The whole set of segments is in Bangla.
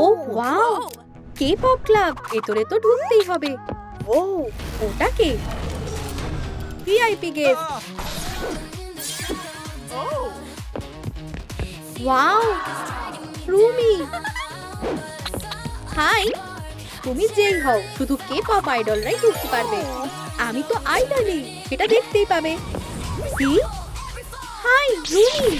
ও ওয়াও, কে পপ ক্লাব, ভেতরে তো ঢুকতেই হবে। ও ওটা কে? VIP guest. Wow, Rumi. Hi, তুমি যেই হও, শুধু কে পপ আইডলরাই ঢুকতে পারবে। আমি তো আইডলই, সেটা দেখতেই পাবে। কি? Hi Rumi.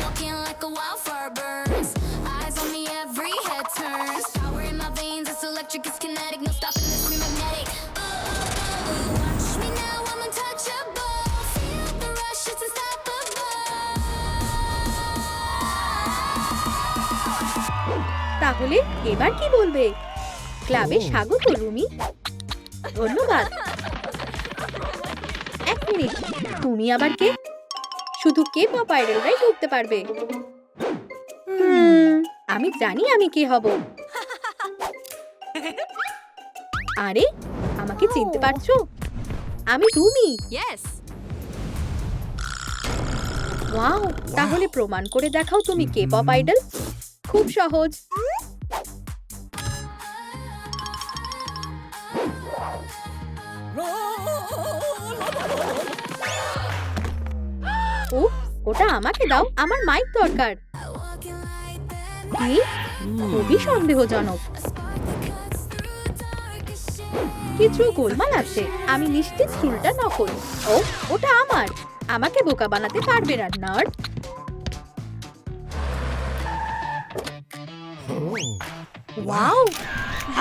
Walking like a wildfire burns. Eyes on me, every head turns. Power in my veins, it's electric, it's kinetic. No stopping this, we magnetic. Watch me now, I'm untouchable. Feel the rush, it's unstoppable. তাহলে এবার কি বলবে? ক্লাবে স্বাগত রুমি। ধন্যবাদ। এক মিনিট, তুমি আবার কে? শুধু কে পপ আইডলরাই ঢুকতে পারবে। আমি জানি আমি কে হব। আরে, আমাকে চিনতে পারছো? আমি রুমি। Yes. ওয়াও, তাহলে প্রমাণ করে দেখাও তুমি কে পপ আইডল। খুব সহজ। ও, ওটা আমাকে দাও, আমার মাইক দরকার। Walking like that. কি? খুবই সন্দেহজনক। A spark that cuts through darkest shade. কিছু গোলমাল আছে। আমি নিশ্চিত চুলটা নকল। ও, ওটা আমার। আমাকে বোকা বানাতে পারবে না, নার্ড। ওয়াও,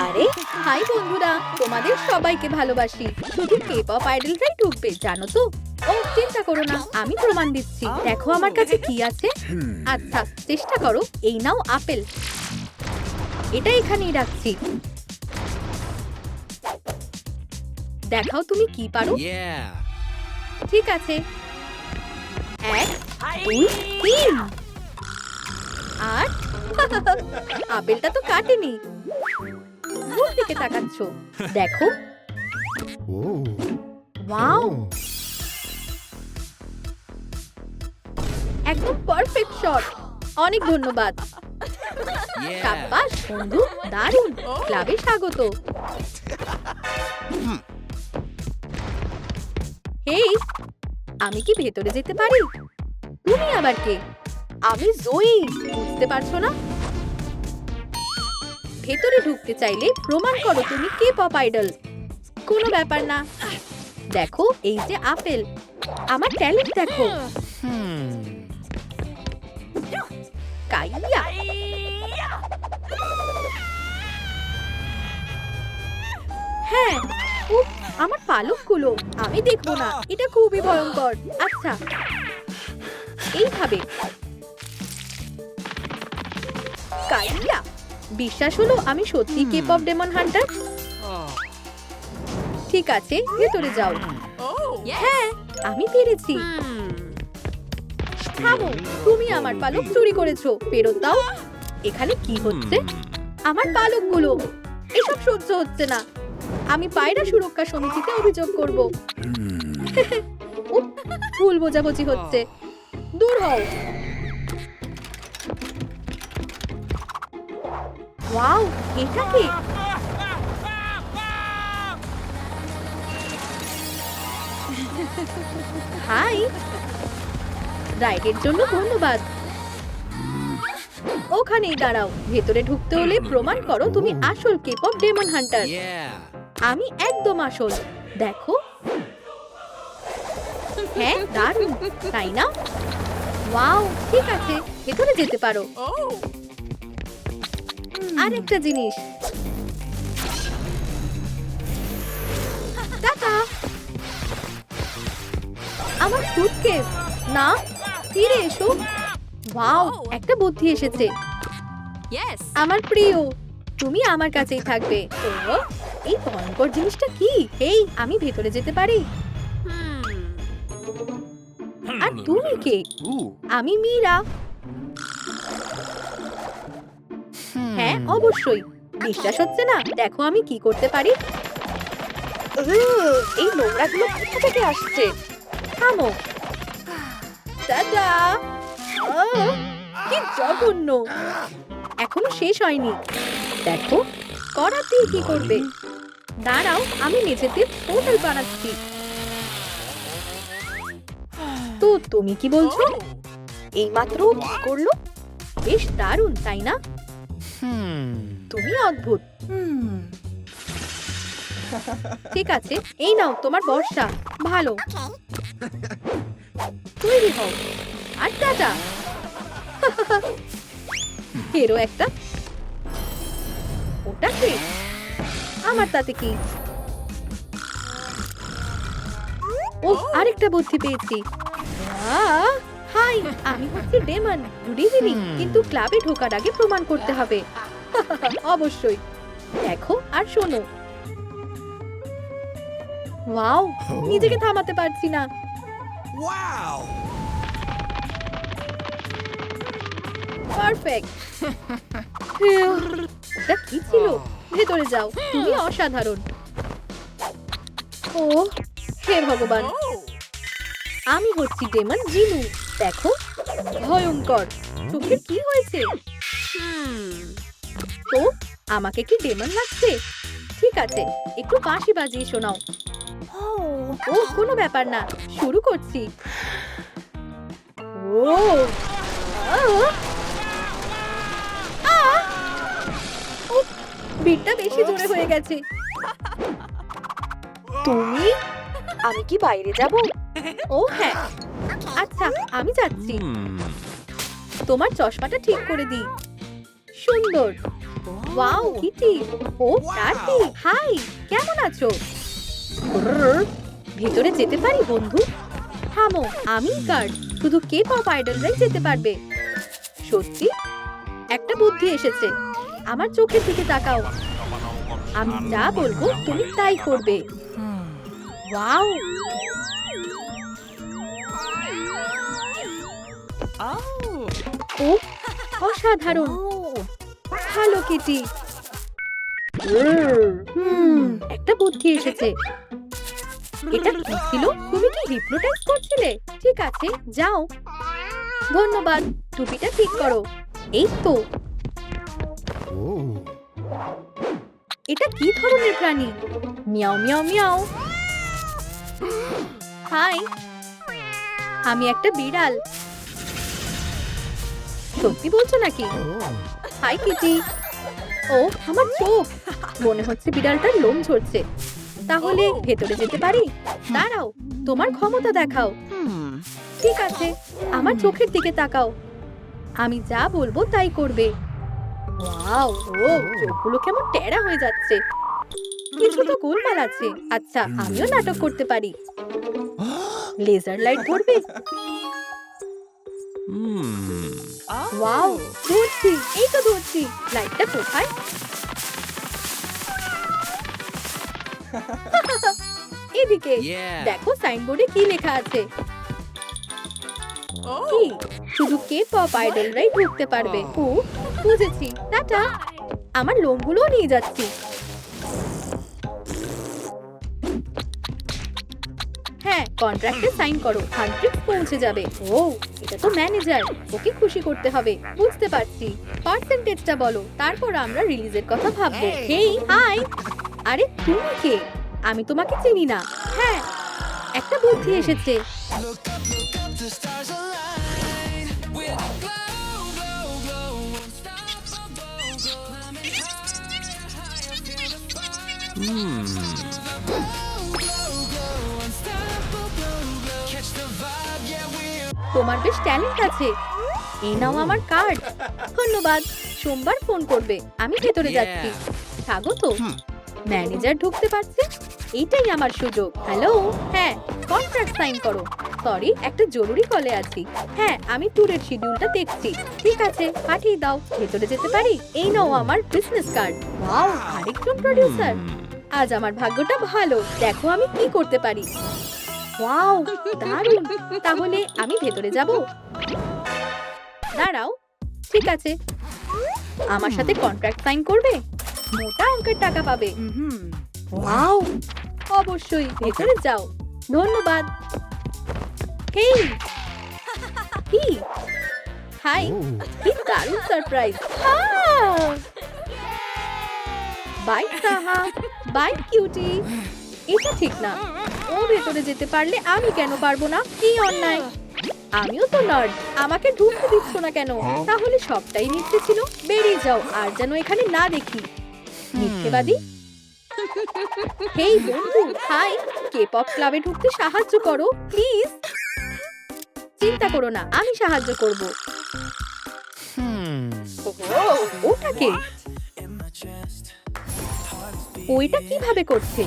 আরে হাই বন্ধুরা, তোমাদের সবাইকে ভালোবাসি। শুধু কে পপ আইডলরাই ঢুকবে, জানো তো? ও চিন্তা করো না, আমি প্রমাণ দিচ্ছি। দেখো আমার কাছে কি আছে। আচ্ছা, চেষ্টা করো। এই নাও আপেল। এটা এখানেই রাখছি। দেখাও তুমি কি পারো। Yeah. ঠিক আছে, 1 2 3। আর আপেলটা তো কাটেনি। ভুল দিকে তাকাচ্ছ। দেখো, ওয়াও, একদম পারফেক্ট শট। অনেক ধন্যবাদ। Yeah. সাব্বাস বন্ধু, দারুণ। ক্লাবে স্বাগত। হেই, আমি কি ভেতরে যেতে পারি? তুমি আবার কে? আমি জয়ী। বুঝতে পারছো না? ভেতরে ঢুকতে চাইলে প্রমাণ করো তুমি কে পপ আইডল। কোনো ব্যাপার না। দেখো, এই যে আপেল। আমার ট্যালেন্ট দেখো। কাইয়া। হ্যাঁ, উফ, আমার পালকগুলো। আমি দেখবো না, এটা খুবই ভয়ঙ্কর। আচ্ছা, এইভাবে। কাইয়া, বিশ্বাস হলো আমি সত্যি কে পপ ডেমন হান্টার। ঠিক আছে, ভেতরে যাও। হ্যাঁ, আমি পেরেছি। থামো, তুমি আমার পালক চুরি করেছো। ফেরত দাও। এখানে কি হচ্ছে? আমার পালকগুলো। এসব সহ্য হচ্ছে না। আমি পায়রা সুরক্ষা সমিতিতে অভিযোগ করব। উফ, ভুল বোঝাবুঝি হচ্ছে। দূর হও। ওয়াও, এটা কি? হাই, রাইডের জন্য ধন্যবাদ। ওখানেই দাঁড়াও। ভেতরে ঢুকতে হলে প্রমাণ করো তুমি আসল কে পপ ডেমন হান্টার। Yeah. আমি একদম আসল। দেখো। হ্যাঁ, দারুণ, তাই না? ওয়াও, ঠিক আছে, ভেতরে যেতে পারো। আরেকটা জিনিস। টাটা। আমার সুটকেস। না, ফিরে এসো। ওয়াও, একটা বুদ্ধি এসেছে। Yes. আমার প্রিয়, তুমি আমার কাছেই থাকবে। ও, এই ভয়ঙ্কর জিনিসটা কি? এই, আমি ভেতরে যেতে পারি? আর তুমি কে? আমি মীরা। হ্যাঁ, অবশ্যই। বিশ্বাস হচ্ছে না? দেখো আমি কি করতে পারি। এই নোংরাগুলো কোথা থেকে আসছে? থামো। টাটা। কি জঘন্য। এখনো শেষ হয়নি। দেখো করাত দিয়ে কি করবে। দাঁড়াও, আমি মেঝেতে পোর্টাল বানাচ্ছি। তো তুমি কি বলছো? এইমাত্র কি করলো? বেশ দারুণ, তাই না? তুমি অদ্ভুত। ঠিক আছে, এই নাও তোমার বর্ষা। ভালো, তৈরি হও আর টাটা। হেরো একটা। ওটা কি? আমার তাতে কি? ও, আরেকটা বুদ্ধি পেয়েছি। হাই, আমি হচ্ছি ডেমন। Good evening. কিন্তু ক্লাবে ঢোকার আগে প্রমাণ করতে হবে। অবশ্যই। দেখো আর শোনো। ওয়াও, নিজেকে থামাতে পারছি না। Wow! পারফেক্ট। এটা কি ছিল? ভেতরে যাও, তুমি অসাধারণ। ও হে ভগবান, আমি হচ্ছি ডেমন জিনু। দেখো, ভয়ঙ্কর। চোখের কি হয়েছে? তো আমাকে কি ডেমন লাগছে? ঠিক আছে, একটু বাঁশি বাজিয়ে শোনাও। ও কোনো ব্যাপার না, শুরু করছি। ও বিটটা বেশি জোরে হয়ে গেছে। তুমি? আমি কি বাইরে যাব? ও হ্যাঁ, আচ্ছা আমি যাচ্ছি। তোমার চশমাটা ঠিক করে দিই। সুন্দর। Wow Kitty. ও টার্কি, হাই, কেমন আছো? ভেতরে যেতে পারি বন্ধু? থামো, আমি গার্ড। শুধু কে পপ আইডলরাই যেতে পারবে। সত্যি? একটা বুদ্ধি এসেছে। আমার চোখের দিকে তাকাও। আমি যা বলবো তুমি তাই করবে। ওয়াও, ও অসাধারণ। ভালো কিটি। একটা বুদ্ধি এসেছে। এটা কি ছিল? তুমি কি হিপনোটাইজ করছিলে? ঠিক আছে, যাও। ধন্যবাদ। টুপিটা ঠিক করো। এই তো। এটা কি ধরনের প্রাণী? মিয়াও মিয়াও মিয়াও। হাই, আমি একটা বিড়াল। সত্যি বলছো নাকি? High Kitty. ও আমার চোখ। মনে হচ্ছে বিড়ালটার লোম ঝরছে। তাহলে ভেতরে যেতে পারি? দাঁড়াও, তোমার ক্ষমতা দেখাও। ঠিক আছে, আমার চোখের দিকে তাকাও। আমি যা বলবো তাই করবে। ওয়াও, ও চোখগুলো কেমন টেরা হয়ে যাচ্ছে। কিছু তো গোলমাল আছে। আচ্ছা, আমিও নাটক করতে পারি। লেজার লাইট ধরবে? ওয়াও, ধরছি, এই তো ধরছি। লাইটটা কোথায়? এদিকে। Yeah! দেখো সাইনবোর্ডে কি লেখা আছে। কি? শুধু কে পপ আইডলরাই ঢুকতে পারবে। ও বুঝেছি, টাটা। আমার লোমগুলোও নিয়ে যাচ্ছি। হ্যাঁ, কন্ট্রাক্টে সাইন করো। 100 পৌঁছে যাবে। ও এটা তো ম্যানেজার, ওকে খুশি করতে হবে। বুঝতে পারছি। পার্সেন্টেজটা বলো, তারপর আমরা রিলিজের কথা ভাববো। Hey hi. আরে তুমি কে? আমি তোমাকে চিনি না। হ্যাঁ, একটা বুদ্ধি এসেছে। তোমার বেশ ট্যালেন্ট আছে। এই নাও আমার কার্ড। ধন্যবাদ। সোমবার ফোন করবে। আমি ভেতরে যাচ্ছি। স্বাগত। ম্যানেজার ঢুকতে পারছে। এইটাই আমার সুযোগ। হ্যালো। হ্যাঁ, কন্ট্রাক্ট সাইন করো। সরি, একটা জরুরি কলে আছি। হ্যাঁ, আমি ট্যুরের শিডিউলটা দেখছি। ঠিক আছে, পাঠিয়ে দাও। ভেতরে যেতে পারি? এই নাও আমার বিজনেস কার্ড। ওয়াও, আরেকজন প্রোডিউসার। আজ আমার ভাগ্যটা ভালো। দেখো আমি কি করতে পারি। ওয়াও, দারুণ। তাহলে আমি ভেতরে যাব? দাঁড়াও। ঠিক আছে, আমার সাথে কন্ট্রাক্ট সাইন করবে। মোটা অঙ্কের টাকা পাবে। ওয়াও, অবশ্যই ভেতরে যাও। ধন্যবাদ। হেই, কি? হাই, কি দারুণ সারপ্রাইজ! বাই সাহা, বাই কিউটি। এটা ঠিক না, ও ভেতরে যেতে পারলে আমি কেন পারবো না? কি অন্যায়! আমিও তো নার্ড, আমাকে ঢুকতে দিচ্ছ না কেন? তাহলে সবটাই মিথ্যে ছিল। বেরিয়ে যাও, আর যেন এখানে না দেখি। মিথ্যেবাদী। হেই বন্ধু, হাই, কে-পপ ক্লাবে ঢুকতে সাহায্য করো প্লিজ। চিন্তা করো না, আমি সাহায্য করব। ওটা কে? ওইটা কিভাবে করছে?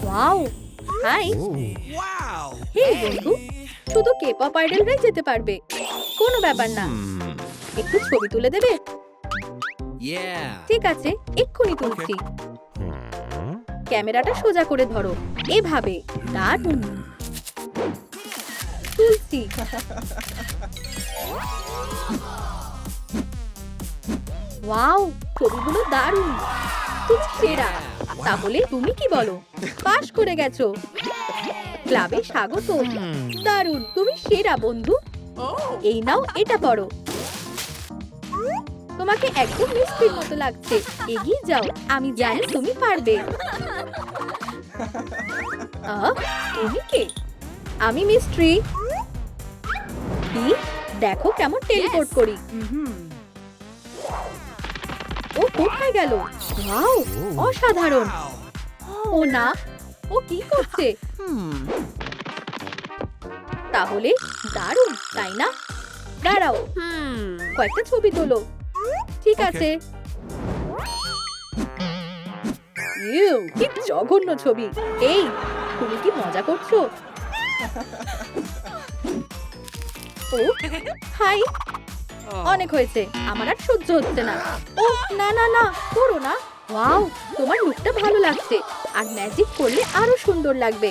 Wow, high. Wow. হেই বন্ধু, শুধু কে-পপ আইডলরাই যেতে পারবে। কোনো ব্যাপার না, একটু ছবি তুলে দেবে? Yeah. ঠিক আছে, এক্ষুনি তুলছি। ক্যামেরাটা সোজা করে ধরো, এভাবে। দারুণ, তুলছি। ওয়াও, ছবিগুলো দারুণ। তুমি সেরা। তাহলে তুমি কি বলো? পাশ করে গেছো। ক্লাবে স্বাগত। দারুণ, তুমি সেরা বন্ধু। এই নাও, এটা পড়ো। তোমাকে একদম মিষ্টির মতো লাগছে। এগিয়ে যাও, আমি জানি তুমি পারবে। তুমি কে? আমি মিস্ট্রি। কি? দেখো কেমন টেলিপোর্ট করি। ও কোথায় গেল? ওয়াও, অসাধারণ। ও না, ও কি করছে? তাহলে দারুণ, তাই না? দাঁড়াও, কয়েকটা ছবি তোলো। ঠিক আছে। কি জঘন্য ছবি। এই, তুমি কি মজা করছো? ও হাই, অনেক হয়েছে, আমার আর সহ্য হচ্ছে না। ও না না না, করো না। ওয়াও, তোমার লুকটা ভালো লাগছে, আর ম্যাজিক করলে আরো সুন্দর লাগবে।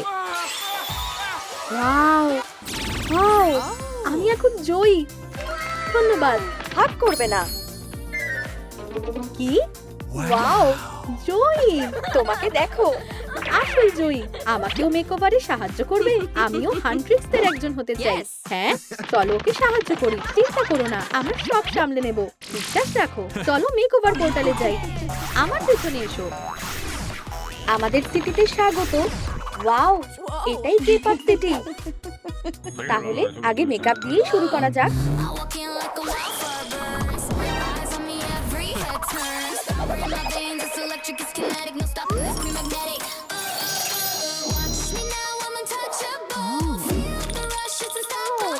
ওয়াও ওয়াও, আমি এখন জয়ী। ধন্যবাদ, হাত করবে না। কি? ওয়াও, জয়ী! তোমাকে দেখো, আসল জয়ী। আমাকেও মেকওভারে সাহায্য করবে? আমিও হান্ট্রিক্সদের একজন হতে চাই। হ্যাঁ, চলো ওকে সাহায্য করি। চিন্তা করো না, আমরা সব সামলে নেব। বিশ্বাস রাখো। চলো মেকওভার পোর্টালে যাই। আমার পেছনে এসো। আমাদের সিটিতে স্বাগত। ওয়াও, এটাই কে-পপ সিটি। তাহলে আগে মেকআপ দিয়েই শুরু করা যাক। I walk in like a wildfire burns. Eyes on me, every head turns. Power in my veins, it's electric, it's kinetic. No stopping this, we magnetic. Watch me now, I'm untouchable. Feel the rush, it's unstoppable.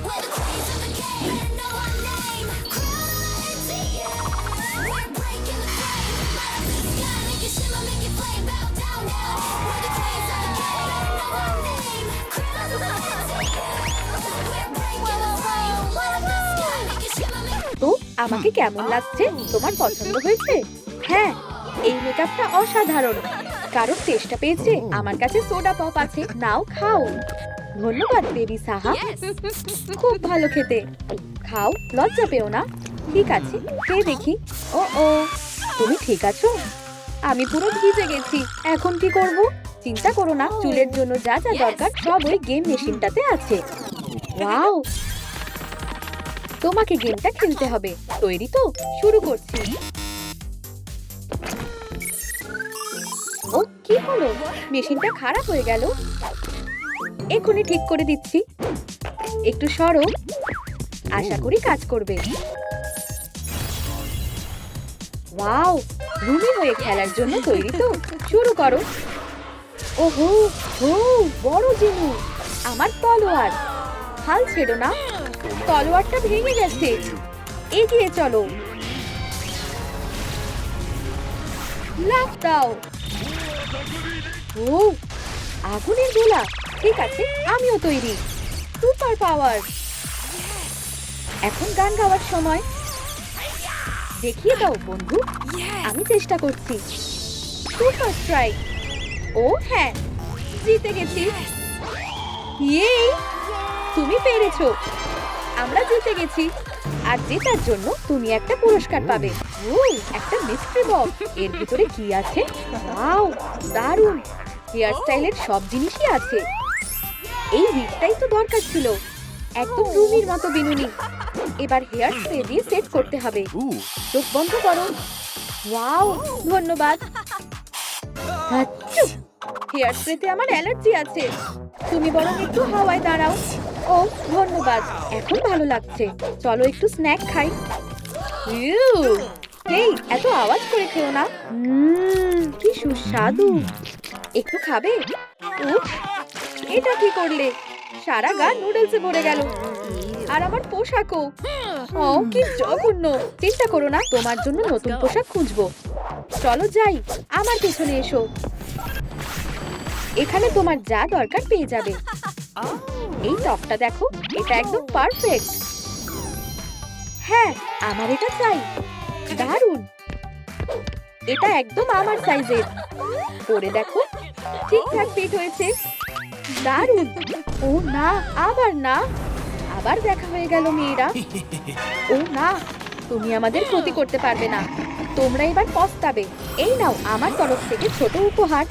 We're the queens of the game, and know our name. Crown into the air. We're breaking the frame. Light up the sky, make it shimmer, make it flame. Bow down now. We're the queens of the game, and know our name. Crown into the air. We're breaking the frame. Light up the sky, make it shimmer, make it. তো আমাকে কেমন লাগছে? তোমার পছন্দ হয়েছে? হ্যাঁ, এই মেকআপটা অসাধারণ। কারণ টেস্টটা পেয়েছে? আমার কাছে সোডা পপ আছে, নাও খাও। ধন্যবাদ বেবি সাহা, খুব ভালো খেতে। খাও, লজ্জা পেও না। ঠিক আছে, খেয়ে দেখি। ও ও, তুমি ঠিক আছো? আমি পুরো ভিজে গেছি। এখন কি করব? চিন্তা করো না, চুলের জন্য যা যা দরকার সব ওই গেম মেশিনটাতে আছে। ওয়াও, তোমাকে গেমটা খেলতে হবে। তৈরি তো? শুরু করছি। ও কি হলো? মেশিনটা খারাপ হয়ে গেল। এখনই ঠিক করে দিচ্ছি। একটু সরো, আশা করি কাজ করবে। ওয়াও, রুমি হয়ে খেলার জন্য তৈরি তো? শুরু করো। ওহো হো, বড় জিনু, আমার তলোয়ার। হাল ছেড়ো না, তলোয়ারটা ভেঙে গেছে। এগিয়ে চলো, লাফ দাও। ও, আগুনের গোলা। ঠিক আছে, আমিও তৈরি। Super power. এখন গান গাওয়ার সময়। দেখিয়ে দাও বন্ধু, আমি চেষ্টা করছি। Super strike. ও হ্যাঁ, জিতে গেছি। ইয়ে, তুমি পেরেছো। আমরা জিতে গেছি। আর জেতার জন্য তুমি একটা পুরস্কার পাবে। ও, একটা মিস্ট্রি বক্স। এর ভিতরে কি আছে? ওয়াও, দারুণ! হেয়ার স্টাইলের সব জিনিসই আছে। এই উইগটাই তো দরকার ছিল। একদম রুমির মতো বিনুনি। এবার হেয়ার স্প্রে দিয়ে সেট করতে হবে। Ooh. চোখ বন্ধ করো। ওয়াও, ধন্যবাদ। আচ্ছা, হেয়ার স্প্রেতে আমার অ্যালার্জি আছে। তুমি বরং একটু হাওয়ায় দাঁড়াও। ও, ধন্যবাদ। এখন ভালো লাগছে। চলো একটু স্ন্যাক খাই। ইউ, এই এত আওয়াজ করে খেও না। কি সুস্বাদু। একটু খাবে? উফ, এটা কি করলে? সারা গা নুডলসে ভরে গেল। আর আমার পোশাকও। ও, কি জঘন্য। চিন্তা করো না, তোমার জন্য নতুন পোশাক খুঁজবো। চলো যাই, আমার পেছনে এসো। এখানে তোমার যা দরকার পেয়ে যাবে। এই টপটা দেখো, এটা একদম পারফেক্ট। হ্যাঁ, আমার এটা চাই। দারুণ। এটা একদম আমার সাইজের। পরে দেখো, ঠিকঠাক ফিট হয়েছে। দারুণ। ও না, আবার না। আবার দেখা হয়ে গেল মেয়েরা। ও না, তুমি আমাদের ক্ষতি করতে পারবে না। তোমরা এবার পস্তাবে। এই নাও আমার তরফ থেকে ছোট উপহার।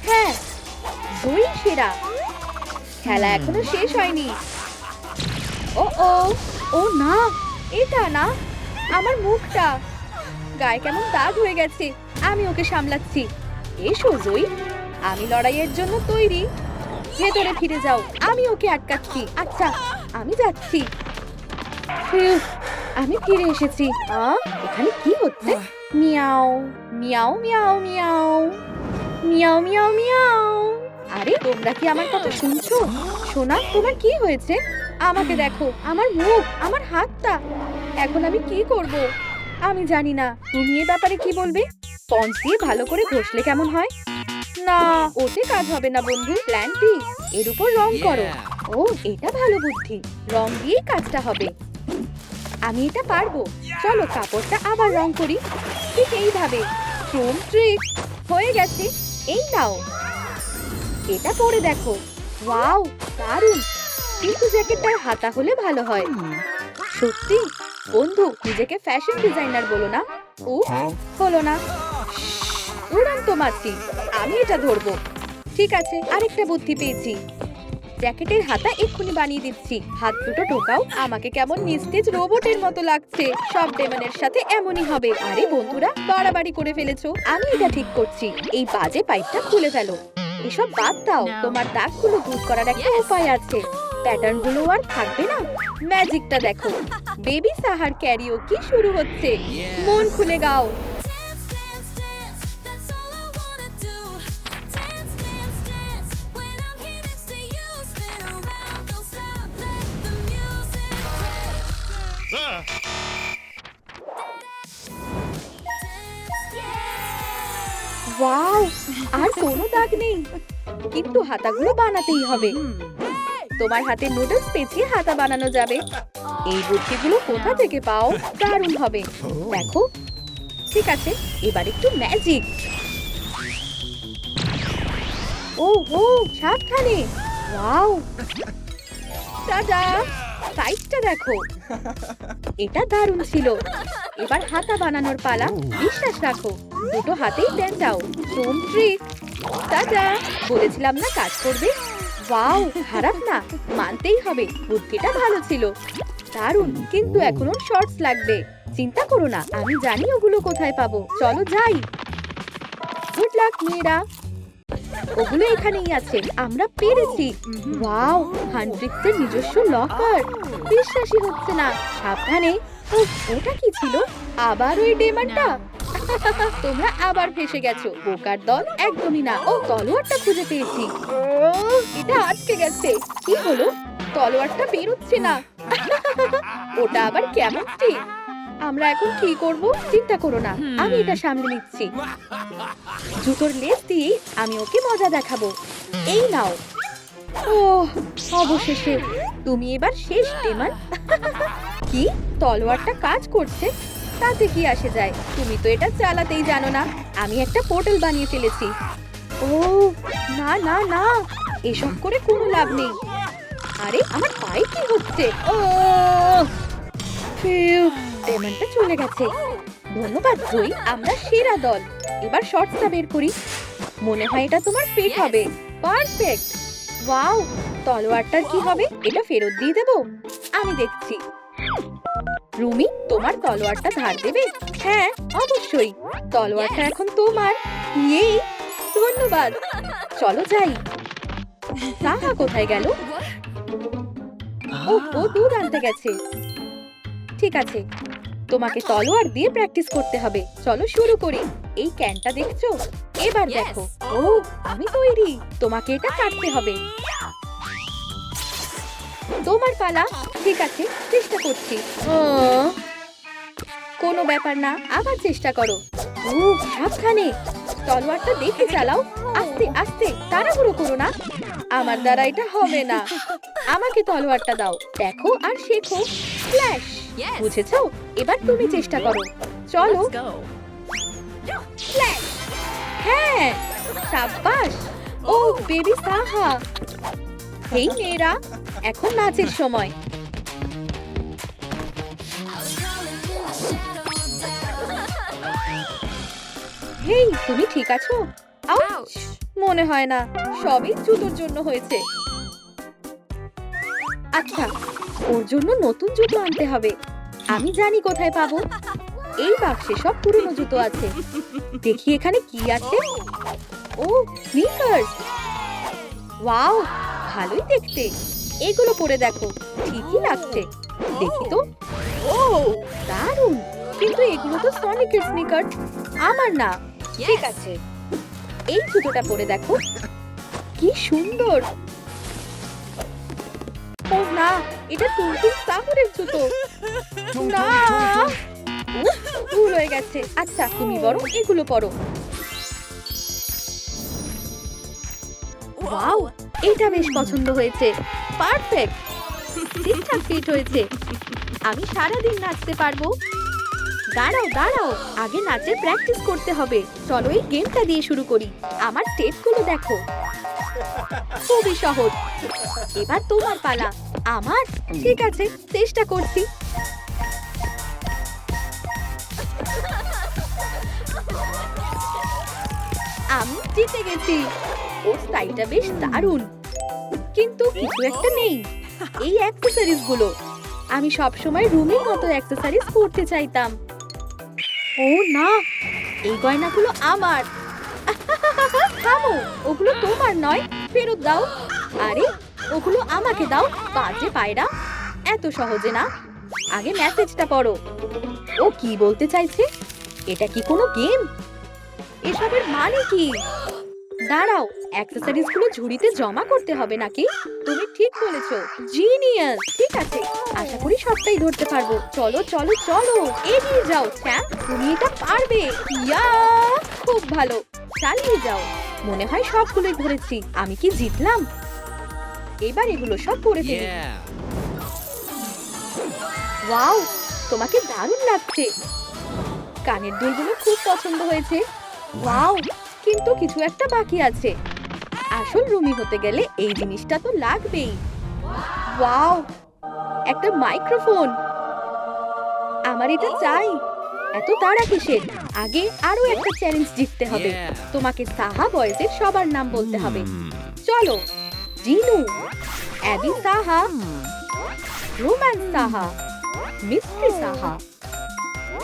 হ্যাঁ, জয়ী সেরা। খেলা এখনো শেষ হয়নি। ও ও, ও না, এটা না। আমার মুখটা। গায়ে কেমন দাগ হয়ে গেছে। আমি ওকে সামলাচ্ছি। এসো জয়ী, আমি লড়াইয়ের জন্য তৈরি। ভেতরে ফিরে যাও, আমি ওকে আটকাচ্ছি। আচ্ছা, আমি যাচ্ছি। ফিউ, আমি ফিরে এসেছি। এখানে কি হচ্ছে? মিয়াও মিয়াও মিয়াও মিয়াও মিয়াও মিয়াও মিয়াও। আরে তোমরা কি আমার কথা শুনছো? সোনা, তোমার কি হয়েছে? আমাকে দেখো, আমার মুখ, আমার হাতটা। এখন আমি কি করব? আমি জানি না। তুমি এ ব্যাপারে কি বলবে? স্পঞ্জ দিয়ে ভালো করে ঘষলে কেমন হয়? না, ওতে কাজ হবে না বন্ধু। প্ল্যান বি, এর উপর রং করো। Yeah. ও, এটা ভালো বুদ্ধি। রং দিয়েই কাজটা হবে। আমি এটা পারবো। চলো কাপড়টা আবার রং করি। ঠিক এইভাবে। ট্রুম ট্রিক হয়ে গেছে। এই নাও, এটা পরে দেখো। ওয়াও, দারুণ। কিন্তু জ্যাকেটটার হাতা হলে ভালো হয়। সত্যি বন্ধু, নিজেকে ফ্যাশন ডিজাইনার বলো না। ও, হলো না। উড়ান্ত মাছি, আমি এটা ধরবো। ঠিক আছে, আরেকটা বুদ্ধি পেয়েছি। জ্যাকেটের হাতা এক্ষুনি বানিয়ে দিচ্ছি। হাত দুটো ঢোকাও। আমাকে কেমন নিস্তেজ রোবটের মতো লাগছে। সব ডেমনের সাথে এমনই হবে। আরে বন্ধুরা, বাড়াবাড়ি করে ফেলেছো। আমি এটা ঠিক করছি। এই বাজে পাইপটা খুলে ফেলো। এসব বাদ দাও। তোমার দাগগুলো দূর করার একটা উপায় আছে। প্যাটার্ন গুলো আর থাকবে না। ম্যাজিকটা দেখো। বেবি সাহার ক্যারিওকি শুরু হচ্ছে। মন খুলে গাও। Dance, dance, dance, that's all I wanna do. Dance, dance, dance, when I'm here next to you. Spin around, don't stop, let the music play. Dance, yeah. Wow, আর কোনো দাগ নেই। কিন্তু হাতাগুলো বানাতেই হবে। তোমার হাতে নুডলস পেঁচিয়ে হাতা বানানো যাবে। এই বুদ্ধিগুলো কোথা থেকে পাও? দারুণ হবে। দেখো, ঠিক আছে, এবার একটু ম্যাজিক। ও ও, সাবধানে। Wow, tata. সাইজটা দেখো। এটা দারুণ ছিল। এবার হাতা বানানোর পালা। বিশ্বাস রাখো, দুটো হাতেই দেন যাও। ট্রুম ট্রিক। টাটা। বলেছিলাম না কাজ করবে। ওয়াও, খারাপ না, মানতেই হবে। বুদ্ধিটা ভালো ছিল। দারুণ, কিন্তু এখনো শর্টস লাগবে। চিন্তা করো না, আমি জানি ওগুলো কোথায় পাবো। চলো যাই। গুড লাক মেয়েরা। ওগুলো এখানেই আছে। আমরা পেরেছি। ওয়াও, হান্ড্রিক্সের নিজস্ব লকার। বিশ্বাসই হচ্ছে না। সাবধানে। উফ, ওটা কি ছিল? আবার ওই ডেমনটা। তোমরা আবার ফেসে গেছো। বোকার দল একদমই না। ও, তলোয়ারটা খুঁজে পেয়েছি। এটা আটকে গেছে। কি হলো? তলোয়ারটা বেরোচ্ছে না। ওটা আবার কেমন ঠিক? আমরা এখন কি করব? চিন্তা করো না, আমি এটা সামলে নিচ্ছি। জুতোর লেস দিয়ে আমি ওকে মজা দেখাবো। এই নাও। ও, অবশেষে তুমি এবার শেষ ডেমন। কি? তলোয়ারটা কাজ করছে? তাতে কি আসে যায়? তুমি তো এটা চালাতেই জানো না। আমি একটা পোর্টাল বানিয়ে ফেলেছি। ও না না না, এসব করে কোনো লাভ নেই। আরে আমার পায়ে কি হচ্ছে? ও ডেমনটা চলে গেছে। ধন্যবাদ জয়ী, আমরা সেরা দল। এবার শর্টসটা বের করি। মনে হয় এটা তোমার ফিট হবে। পারফেক্ট। ওয়াও, তলোয়ারটার কি হবে? এটা ফেরত দিয়ে দেব? আমি দেখছি। রুমি, তোমার তলোয়ারটা ধার দেবে? হ্যাঁ, অবশ্যই। তলোয়ারটা এখন তোমার। ইয়ে, ধন্যবাদ। চলো যাই। সাহা কোথায় গেল? ও দুধ আনতে গেছে। ঠিক আছে, তোমাকে তলোয়ার দিয়ে প্র্যাকটিস করতে হবে। চলো শুরু করি। এই ক্যানটা দেখছো? এবার দেখো। ও, আমি তৈরি। তোমাকে এটা কাটতে হবে। তোমার পালা। ঠিক আছে, চেষ্টা করছি। কোনো ব্যাপার না, আবার চেষ্টা করো। ও, সাবধানে। তলোয়ারটা দেখে চালাও। আস্তে আস্তে, তাড়াহুড়ো করো না। আমার দ্বারা এটা হবে না। আমাকে তলোয়ারটা দাও। দেখো আর শেখো। ফ্ল্যাশ। বুঝেছো? এবার তুমি চেষ্টা করো। চলো। ফ্ল্যাশ। হ্যাঁ, সাব্বাস। ও বেবি সাহা। হেই মেয়েরা, এখন নাচের সময়। হেই, তুমি ঠিক আছো? আউচ! মনে হয় না, সবই জুতোর জন্য হয়েছে। আচ্ছা, ওর জন্য নতুন জুতো আনতে হবে। আমি জানি কোথায় পাবো। এই বাক্সে সব পুরনো জুতো আছে। দেখি এখানে কি আছে। ও, স্নিকার্স। ওয়াও, ভালোই দেখতে। এগুলো পরে দেখো, ঠিকই লাগছে। দেখি তো। ও, দারুণ। কিন্তু এগুলো তো সনিকের স্নিকার, আমার না। ঠিক আছে, এই জুতোটা পরে দেখো, কি সুন্দর। ও না, এটা তুলতুল সাহুরের জুতো। না, উফ, ভুল হয়ে গেছে। আচ্ছা, তুমি বরং এগুলো পরো। ওয়াও, এটা বেশ পছন্দ হয়েছে। পারফেক্ট। ঠিকঠাক ফিট হয়েছে। আমি সারাদিন নাচতে পারবো। দাঁড়াও দাঁড়াও, আগে নাচের প্র্যাকটিস করতে হবে। চলো এই গেমটা দিয়ে শুরু করি। আমার স্টেপগুলো দেখো, খুবই সহজ। এবার তোমার পালা। আমার? ঠিক আছে, চেষ্টা করছি। আমি জিতে গেছি। ওর স্টাইলটা বেশ দারুণ, কিন্তু কিছু একটা নেই। এই অ্যাকসেসরিজ গুলো। আমি সব সময় রুমের মতো অ্যাকসেসরিজ পরতে চাইতাম। ও না, এই গয়নাগুলো আমার। থামো, ওগুলো তোমার নয়, ফেরত দাও। আরে, ওগুলো আমাকে দাও, বাজে পায়রা। এত সহজে না, আগে মেসেজটা পড়ো। ও কি বলতে চাইছে? এটা কি কোনো গেম? এসবের মানে কি? দাঁড়াও, অ্যাকসেসরিজ গুলো ঝুড়িতে জমা করতে হবে নাকি? তুমি ঠিক বলেছো, জিনিয়াস। ঠিক আছে, আশা করি সবটাই ধরতে পারবো। চলো চলো চলো, এগিয়ে যাও চ্যাম্প, তুমি এটা পারবে। ইয়া, খুব ভালো, চালিয়ে যাও। মনে হয় সবগুলোই ধরেছি। আমি কি জিতলাম? এবার এগুলো সব পরে ফেলি। Yeah. ওয়াও, তোমাকে দারুণ লাগছে। কানের দুলগুলো খুব পছন্দ হয়েছে। ওয়াও, কিন্তু কিছু একটা বাকি আছে। আসল রুমি হতে গেলে এই জিনিসটা তো লাগবেই। ওয়াও, একটা মাইক্রোফোন। আমার এটা চাই। এত তাড়া কিসের? আগে আরো একটা চ্যালেঞ্জ জিততে হবে। Yeah. তোমাকে সাহা বয়েজের সবার নাম বলতে হবে। চলো, Jinu, Abby Saha, romance Saha, mystery Saha.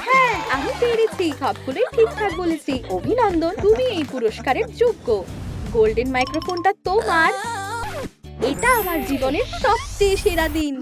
হ্যাঁ, আমি পেরেছি। সবগুলোই ঠিকঠাক বলেছি। অভিনন্দন, তুমি এই পুরস্কারের যোগ্য। গোল্ডেন মাইক্রোফোনটা তোমার। এটা আমার জীবনের সবচেয়ে সেরা দিন।